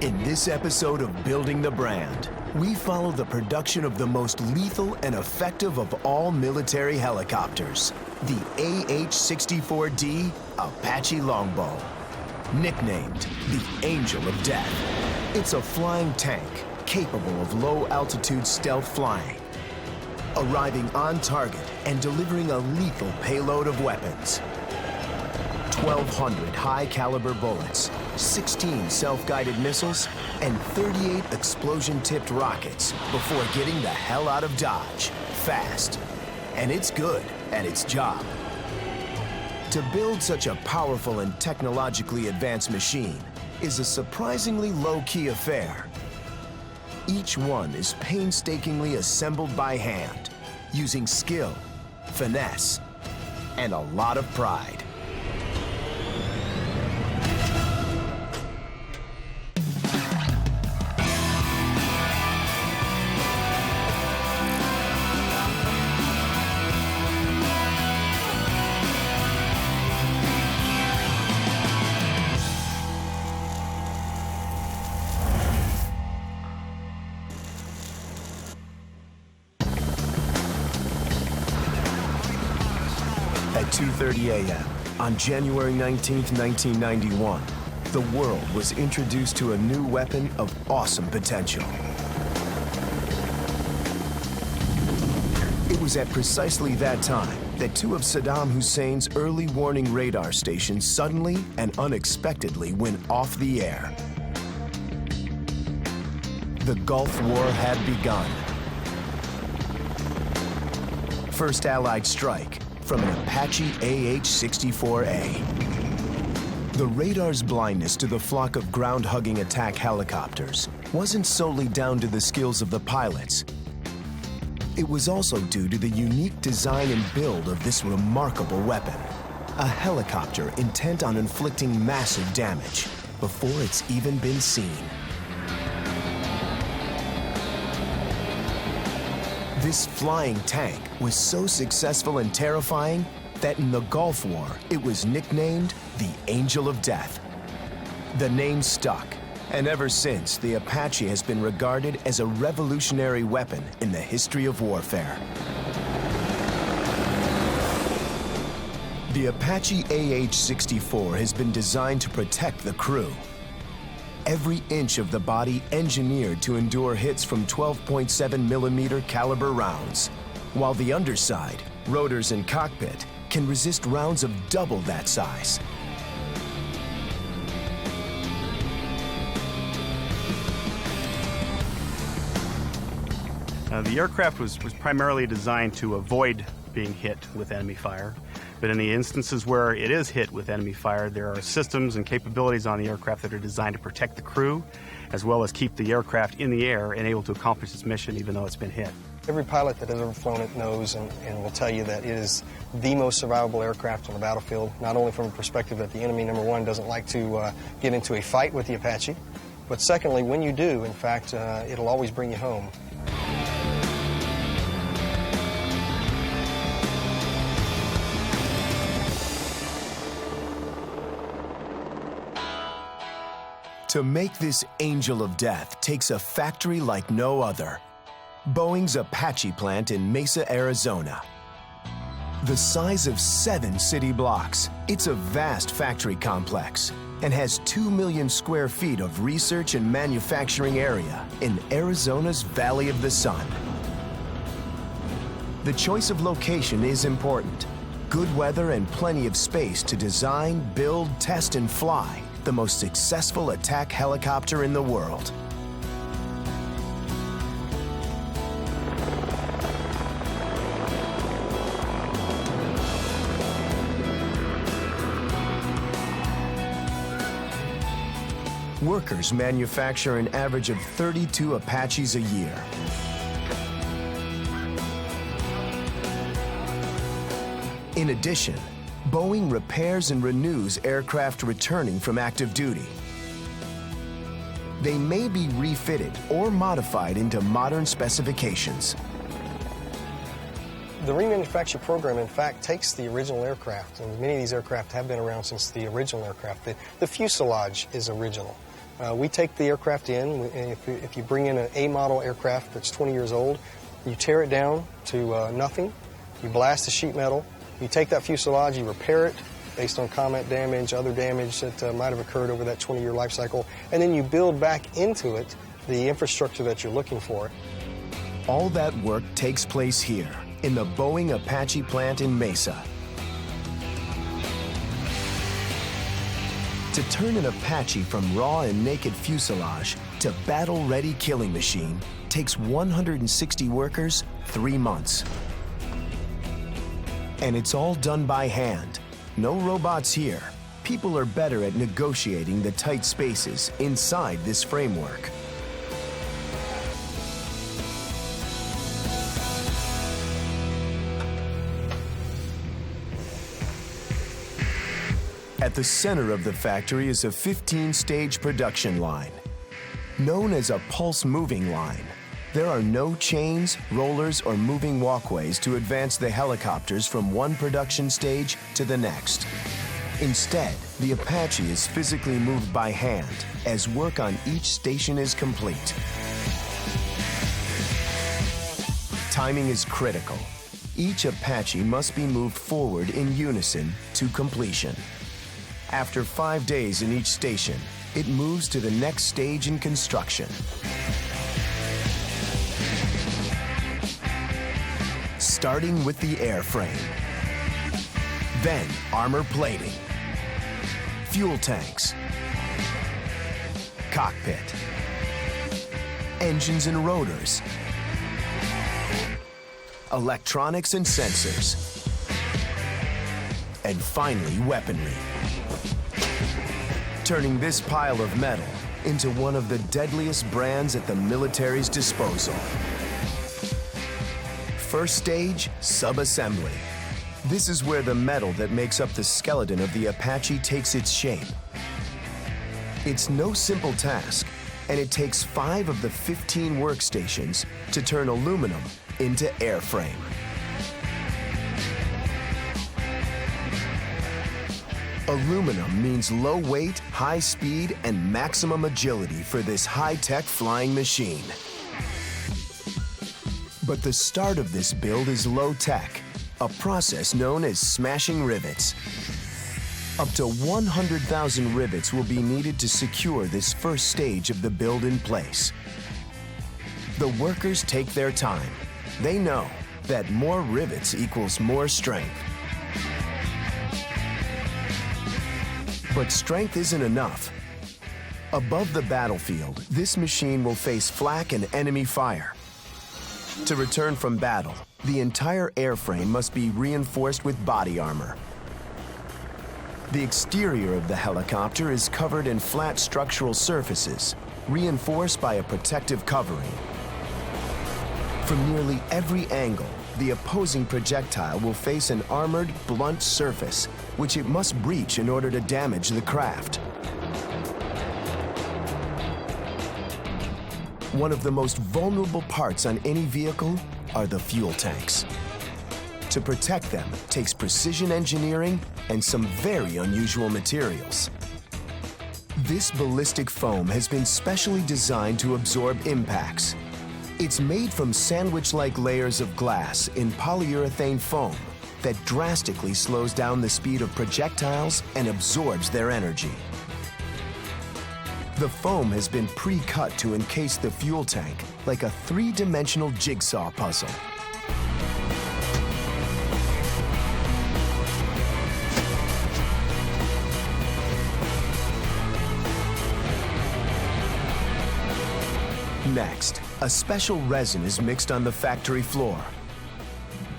In this episode of Building the Brand, we follow the production of the most lethal and effective of all military helicopters, the AH-64D Apache Longbow. Nicknamed the Angel of Death, it's a flying tank capable of low-altitude stealth flying, arriving on target and delivering a lethal payload of weapons. 1,200 high-caliber bullets, 16 self-guided missiles, and 38 explosion-tipped rockets before getting the hell out of Dodge, fast. And it's good at its job. To build such a powerful and technologically advanced machine is a surprisingly low-key affair. Each one is painstakingly assembled by hand, using skill, finesse, and a lot of pride. At 2:30 a.m. on January 19, 1991, the world was introduced to a new weapon of awesome potential. It was at precisely that time that two of Saddam Hussein's early warning radar stations suddenly and unexpectedly went off the air. The Gulf War had begun. First Allied strike from an Apache AH-64A. The radar's blindness to the flock of ground-hugging attack helicopters wasn't solely down to the skills of the pilots. It was also due to the unique design and build of this remarkable weapon, a helicopter intent on inflicting massive damage before it's even been seen. This flying tank was so successful and terrifying that in the Gulf War, it was nicknamed the Angel of Death. The name stuck, and ever since, the Apache has been regarded as a revolutionary weapon in the history of warfare. The Apache AH-64 has been designed to protect the crew. Every inch of the body engineered to endure hits from 12.7mm caliber rounds, while the underside, rotors and cockpit, can resist rounds of double that size. The aircraft was primarily designed to avoid being hit with enemy fire. But in the instances where it is hit with enemy fire, there are systems and capabilities on the aircraft that are designed to protect the crew, as well as keep the aircraft in the air and able to accomplish its mission even though it's been hit. Every pilot that has ever flown it knows and will tell you that it is the most survivable aircraft on the battlefield, not only from a perspective that the enemy, number one, doesn't like to get into a fight with the Apache, but secondly, when you do, in fact, it'll always bring you home. To make this Angel of Death takes a factory like no other. Boeing's Apache plant in Mesa, Arizona. The size of 7 city blocks, it's a vast factory complex and has 2 million square feet of research and manufacturing area in Arizona's Valley of the Sun. The choice of location is important. Good weather and plenty of space to design, build, test, and fly the most successful attack helicopter in the world. Workers manufacture an average of 32 Apaches a year. In addition, Boeing repairs and renews aircraft returning from active duty. They may be refitted or modified into modern specifications. The remanufacture program, in fact, takes the original aircraft, and many of these aircraft have been around since the original aircraft. The fuselage is original. We take the aircraft in, and if you bring in an A model aircraft that's 20 years old, you tear it down to nothing, you blast the sheet metal, you take that fuselage, you repair it based on combat damage, other damage that might have occurred over that 20-year life cycle, and then you build back into it the infrastructure that you're looking for. All that work takes place here in the Boeing Apache plant in Mesa. To turn an Apache from raw and naked fuselage to battle-ready killing machine takes 160 workers, 3 months. And it's all done by hand. No robots here. People are better at negotiating the tight spaces inside this framework. At the center of the factory is a 15-stage production line. Known as a pulse moving line, there are no chains, rollers, or moving walkways to advance the helicopters from one production stage to the next. Instead, the Apache is physically moved by hand as work on each station is complete. Timing is critical. Each Apache must be moved forward in unison to completion. After 5 days in each station, it moves to the next stage in construction. Starting with the airframe. Then armor plating. Fuel tanks. Cockpit. Engines and rotors. Electronics and sensors. And finally, weaponry. Turning this pile of metal into one of the deadliest brands at the military's disposal. First stage, subassembly. This is where the metal that makes up the skeleton of the Apache takes its shape. It's no simple task, and it takes 5 of the 15 workstations to turn aluminum into airframe. Aluminum means low weight, high speed, and maximum agility for this high-tech flying machine. But the start of this build is low-tech, a process known as smashing rivets. Up to 100,000 rivets will be needed to secure this first stage of the build in place. The workers take their time. They know that more rivets equals more strength. But strength isn't enough. Above the battlefield, this machine will face flak and enemy fire. To return from battle, the entire airframe must be reinforced with body armor. The exterior of the helicopter is covered in flat structural surfaces, reinforced by a protective covering. From nearly every angle, the opposing projectile will face an armored, blunt surface, which it must breach in order to damage the craft. One of the most vulnerable parts on any vehicle are the fuel tanks. To protect them takes precision engineering and some very unusual materials. This ballistic foam has been specially designed to absorb impacts. It's made from sandwich-like layers of glass in polyurethane foam that drastically slows down the speed of projectiles and absorbs their energy. The foam has been pre-cut to encase the fuel tank like a 3-dimensional jigsaw puzzle. Next, a special resin is mixed on the factory floor.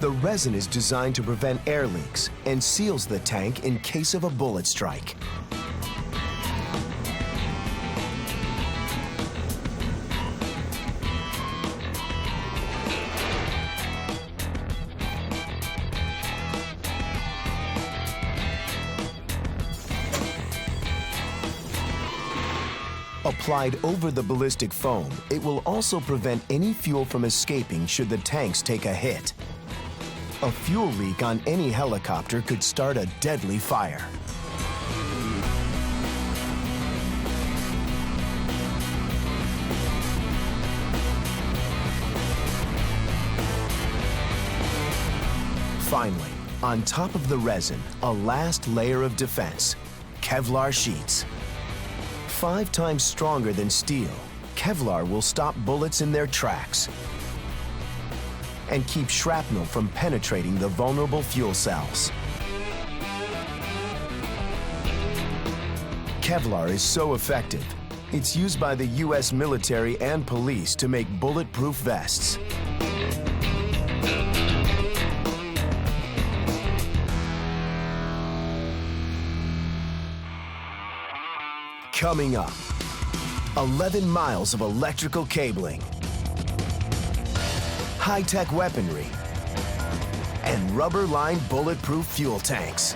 The resin is designed to prevent air leaks and seals the tank in case of a bullet strike. Applied over the ballistic foam, it will also prevent any fuel from escaping should the tanks take a hit. A fuel leak on any helicopter could start a deadly fire. finally, on top of the resin, a last layer of defense, Kevlar sheets. 5 times stronger than steel, Kevlar will stop bullets in their tracks and keep shrapnel from penetrating the vulnerable fuel cells. Kevlar is so effective, it's used by the U.S. military and police to make bulletproof vests. Coming up, 11 miles of electrical cabling, high-tech weaponry, and rubber-lined bulletproof fuel tanks.